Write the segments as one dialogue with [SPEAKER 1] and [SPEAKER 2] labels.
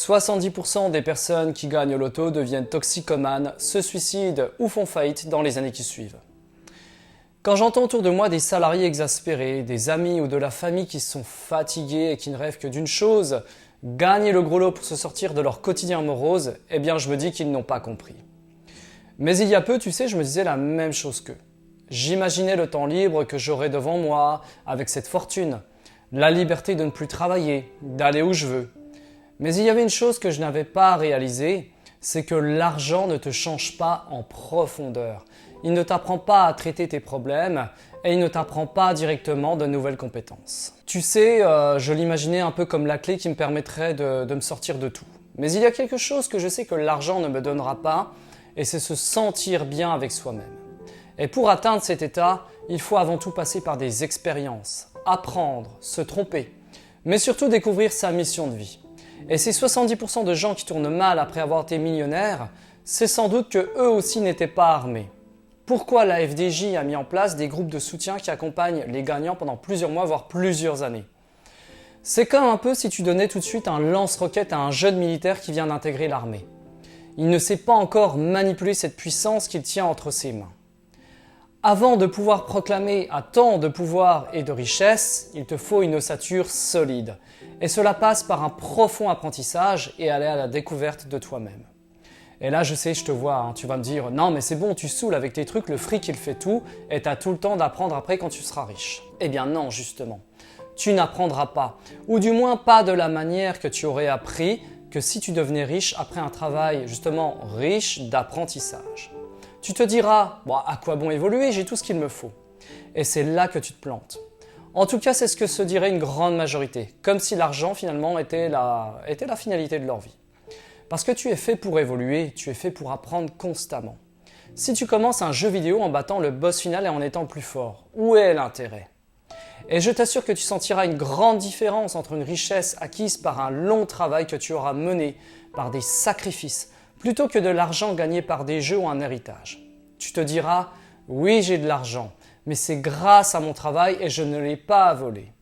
[SPEAKER 1] 70% des personnes qui gagnent au loto deviennent toxicomanes, se suicident ou font faillite dans les années qui suivent. Quand j'entends autour de moi des salariés exaspérés, des amis ou de la famille qui sont fatigués et qui ne rêvent que d'une chose, gagner le gros lot pour se sortir de leur quotidien morose, eh bien je me dis qu'ils n'ont pas compris. Mais il y a peu, tu sais, je me disais la même chose qu'eux. J'imaginais le temps libre que j'aurais devant moi avec cette fortune, la liberté de ne plus travailler, d'aller où je veux. Mais il y avait une chose que je n'avais pas réalisée, c'est que l'argent ne te change pas en profondeur. Il ne t'apprend pas à traiter tes problèmes et il ne t'apprend pas directement de nouvelles compétences. Tu sais, je l'imaginais un peu comme la clé qui me permettrait de me sortir de tout. Mais il y a quelque chose que je sais que l'argent ne me donnera pas et c'est se sentir bien avec soi-même. Et pour atteindre cet état, il faut avant tout passer par des expériences, apprendre, se tromper, mais surtout découvrir sa mission de vie. Et ces 70% de gens qui tournent mal après avoir été millionnaires, c'est sans doute qu'eux aussi n'étaient pas armés. Pourquoi la FDJ a mis en place des groupes de soutien qui accompagnent les gagnants pendant plusieurs mois, voire plusieurs années? C'est comme un peu si tu donnais tout de suite un lance-roquette à un jeune militaire qui vient d'intégrer l'armée. Il ne sait pas encore manipuler cette puissance qu'il tient entre ses mains. Avant de pouvoir proclamer à tant de pouvoir et de richesse, il te faut une ossature solide. Et cela passe par un profond apprentissage et aller à la découverte de toi-même. Et là, je sais, je te vois, tu vas me dire « Non, mais c'est bon, tu saoules avec tes trucs, le fric, il fait tout, et tu as tout le temps d'apprendre après quand tu seras riche. » Eh bien non, justement. Tu n'apprendras pas, ou du moins pas de la manière que tu aurais appris que si tu devenais riche après un travail justement riche d'apprentissage. Tu te diras « Bon, à quoi bon évoluer, j'ai tout ce qu'il me faut. » Et c'est là que tu te plantes. En tout cas, c'est ce que se dirait une grande majorité, comme si l'argent finalement était la finalité de leur vie. Parce que tu es fait pour évoluer, tu es fait pour apprendre constamment. Si tu commences un jeu vidéo en battant le boss final et en étant plus fort, où est l'intérêt? Et je t'assure que tu sentiras une grande différence entre une richesse acquise par un long travail que tu auras mené, par des sacrifices, plutôt que de l'argent gagné par des jeux ou un héritage. Tu te diras « Oui, j'ai de l'argent, mais c'est grâce à mon travail et je ne l'ai pas volé. »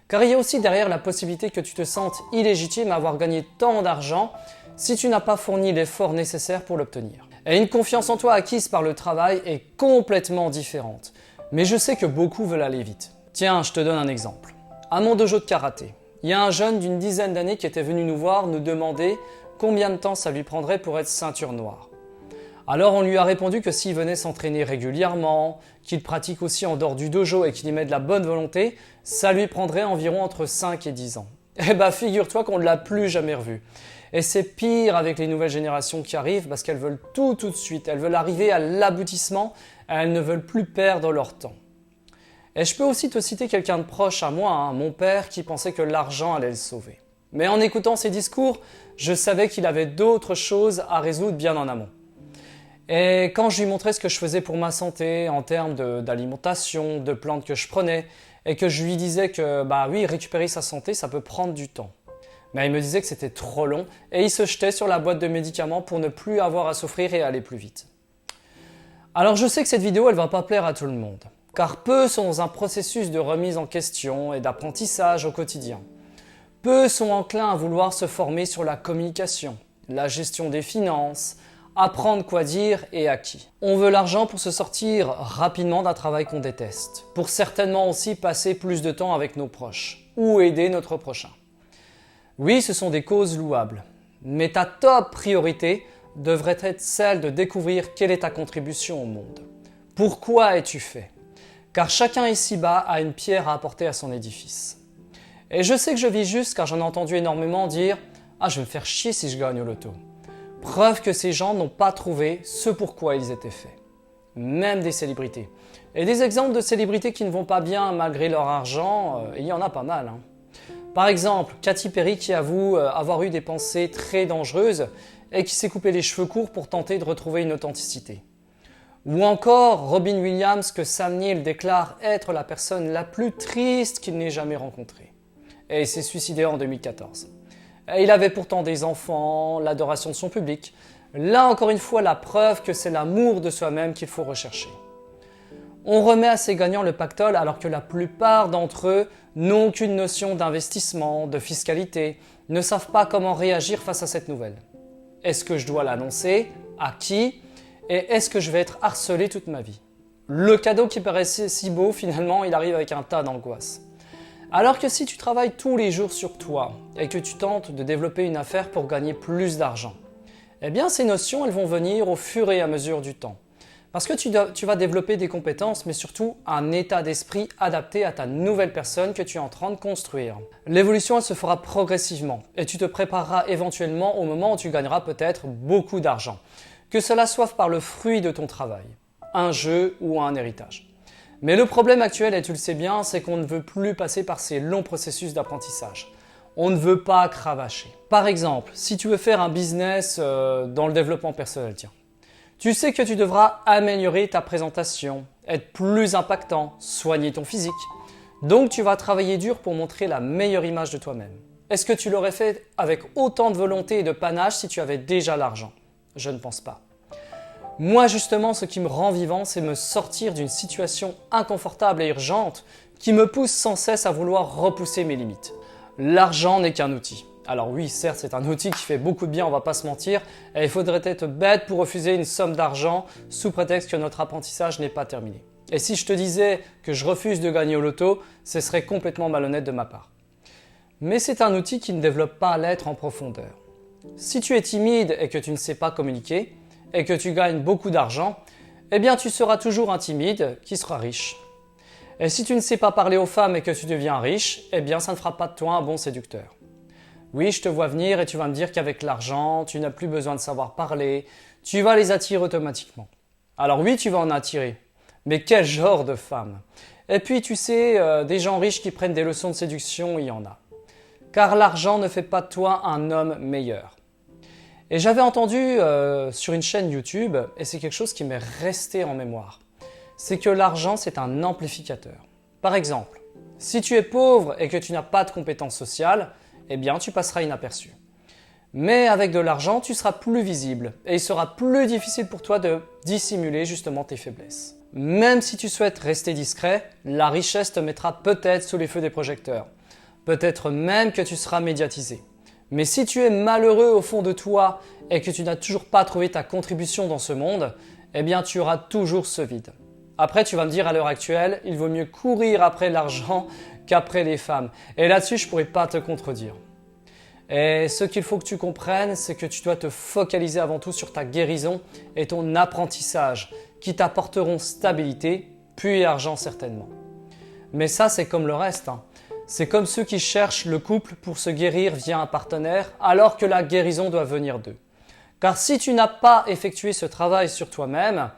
[SPEAKER 1] Car il y a aussi derrière la possibilité que tu te sentes illégitime à avoir gagné tant d'argent si tu n'as pas fourni l'effort nécessaire pour l'obtenir. Et une confiance en toi acquise par le travail est complètement différente. Mais je sais que beaucoup veulent aller vite. Tiens, je te donne un exemple. À mon dojo de karaté, il y a un jeune d'une dizaine d'années qui était venu nous voir, nous demander combien de temps ça lui prendrait pour être ceinture noire. Alors on lui a répondu que s'il venait s'entraîner régulièrement, qu'il pratique aussi en dehors du dojo et qu'il y met de la bonne volonté, ça lui prendrait environ entre 5 et 10 ans. Eh ben figure-toi qu'on ne l'a plus jamais revu. Et c'est pire avec les nouvelles générations qui arrivent parce qu'elles veulent tout de suite, elles veulent arriver à l'aboutissement, elles ne veulent plus perdre leur temps. Et je peux aussi te citer quelqu'un de proche à moi, mon père qui pensait que l'argent allait le sauver. Mais en écoutant ses discours, je savais qu'il avait d'autres choses à résoudre bien en amont. Et quand je lui montrais ce que je faisais pour ma santé en termes d'alimentation, de plantes que je prenais, et que je lui disais que oui, récupérer sa santé, ça peut prendre du temps. Mais il me disait que c'était trop long et il se jetait sur la boîte de médicaments pour ne plus avoir à souffrir et aller plus vite. Alors je sais que cette vidéo, elle va pas plaire à tout le monde, car peu sont dans un processus de remise en question et d'apprentissage au quotidien. Peu sont enclins à vouloir se former sur la communication, la gestion des finances, apprendre quoi dire et à qui. On veut l'argent pour se sortir rapidement d'un travail qu'on déteste, pour certainement aussi passer plus de temps avec nos proches ou aider notre prochain. Oui, ce sont des causes louables, mais ta top priorité devrait être celle de découvrir quelle est ta contribution au monde. Pourquoi es-tu fait? Car chacun ici-bas a une pierre à apporter à son édifice. Et je sais que je vis juste car j'en ai entendu énormément dire « Ah, je vais me faire chier si je gagne au loto ». Preuve que ces gens n'ont pas trouvé ce pourquoi ils étaient faits. Même des célébrités. Et des exemples de célébrités qui ne vont pas bien malgré leur argent, il y en a pas mal. Par exemple, Katy Perry qui avoue avoir eu des pensées très dangereuses et qui s'est coupé les cheveux courts pour tenter de retrouver une authenticité. Ou encore Robin Williams que Sam Neill déclare être la personne la plus triste qu'il n'ait jamais rencontrée. Et il s'est suicidé en 2014. Et il avait pourtant des enfants, l'adoration de son public. Là encore une fois, la preuve que c'est l'amour de soi-même qu'il faut rechercher. On remet à ces gagnants le pactole alors que la plupart d'entre eux n'ont aucune notion d'investissement, de fiscalité, ne savent pas comment réagir face à cette nouvelle. Est-ce que je dois l'annoncer? À qui? Et est-ce que je vais être harcelé toute ma vie? Le cadeau qui paraissait si beau, finalement, il arrive avec un tas d'angoisse. Alors que si tu travailles tous les jours sur toi et que tu tentes de développer une affaire pour gagner plus d'argent, eh bien ces notions elles vont venir au fur et à mesure du temps. Parce que tu vas développer des compétences, mais surtout un état d'esprit adapté à ta nouvelle personne que tu es en train de construire. L'évolution elle se fera progressivement et tu te prépareras éventuellement au moment où tu gagneras peut-être beaucoup d'argent. Que cela soit par le fruit de ton travail, un jeu ou un héritage. Mais le problème actuel, et tu le sais bien, c'est qu'on ne veut plus passer par ces longs processus d'apprentissage. On ne veut pas cravacher. Par exemple, si tu veux faire un business dans le développement personnel, tiens. Tu sais que tu devras améliorer ta présentation, être plus impactant, soigner ton physique. Donc tu vas travailler dur pour montrer la meilleure image de toi-même. Est-ce que tu l'aurais fait avec autant de volonté et de panache si tu avais déjà l'argent? Je ne pense pas. Moi justement, ce qui me rend vivant, c'est me sortir d'une situation inconfortable et urgente qui me pousse sans cesse à vouloir repousser mes limites. L'argent n'est qu'un outil. Alors oui, certes, c'est un outil qui fait beaucoup de bien, on va pas se mentir, et il faudrait être bête pour refuser une somme d'argent sous prétexte que notre apprentissage n'est pas terminé. Et si je te disais que je refuse de gagner au loto, ce serait complètement malhonnête de ma part. Mais c'est un outil qui ne développe pas l'être en profondeur. Si tu es timide et que tu ne sais pas communiquer, et que tu gagnes beaucoup d'argent, eh bien tu seras toujours un timide qui sera riche. Et si tu ne sais pas parler aux femmes et que tu deviens riche, eh bien ça ne fera pas de toi un bon séducteur. Oui, je te vois venir et tu vas me dire qu'avec l'argent, tu n'as plus besoin de savoir parler, tu vas les attirer automatiquement. Alors oui, tu vas en attirer, mais quel genre de femme? Et puis tu sais, des gens riches qui prennent des leçons de séduction, il y en a. Car l'argent ne fait pas de toi un homme meilleur. Et j'avais entendu sur une chaîne YouTube, et c'est quelque chose qui m'est resté en mémoire, c'est que l'argent c'est un amplificateur. Par exemple, si tu es pauvre et que tu n'as pas de compétences sociales, eh bien tu passeras inaperçu. Mais avec de l'argent, tu seras plus visible et il sera plus difficile pour toi de dissimuler justement tes faiblesses. Même si tu souhaites rester discret, la richesse te mettra peut-être sous les feux des projecteurs. Peut-être même que tu seras médiatisé. Mais si tu es malheureux au fond de toi et que tu n'as toujours pas trouvé ta contribution dans ce monde, eh bien tu auras toujours ce vide. Après, tu vas me dire à l'heure actuelle, il vaut mieux courir après l'argent qu'après les femmes. Et là-dessus, je ne pourrais pas te contredire. Et ce qu'il faut que tu comprennes, c'est que tu dois te focaliser avant tout sur ta guérison et ton apprentissage qui t'apporteront stabilité, puis argent certainement. Mais ça, c'est comme le reste. C'est comme ceux qui cherchent le couple pour se guérir via un partenaire alors que la guérison doit venir d'eux. Car si tu n'as pas effectué ce travail sur toi-même,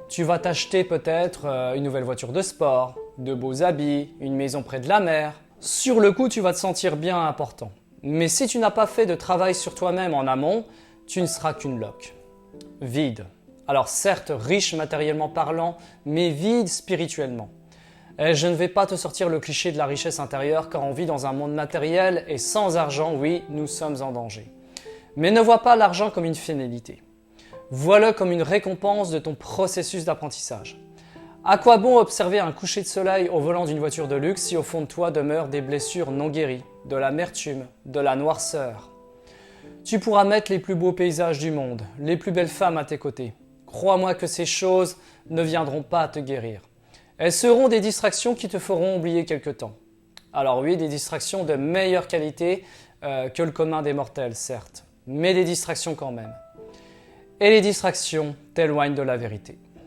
[SPEAKER 1] tu vas t'acheter peut-être une nouvelle voiture de sport, de beaux habits, une maison près de la mer. Sur le coup, tu vas te sentir bien important. Mais si tu n'as pas fait de travail sur toi-même en amont, tu ne seras qu'une loque. Vide. Alors certes, riche matériellement parlant, mais vide spirituellement. Et je ne vais pas te sortir le cliché de la richesse intérieure car on vit dans un monde matériel et sans argent, oui, nous sommes en danger. Mais ne vois pas l'argent comme une finalité. Vois-le comme une récompense de ton processus d'apprentissage. À quoi bon observer un coucher de soleil au volant d'une voiture de luxe si au fond de toi demeurent des blessures non guéries, de l'amertume, de la noirceur? Tu pourras mettre les plus beaux paysages du monde, les plus belles femmes à tes côtés. Crois-moi que ces choses ne viendront pas te guérir. Elles seront des distractions qui te feront oublier quelque temps. Alors oui, des distractions de meilleure qualité que le commun des mortels, certes, mais des distractions quand même. Et les distractions t'éloignent de la vérité.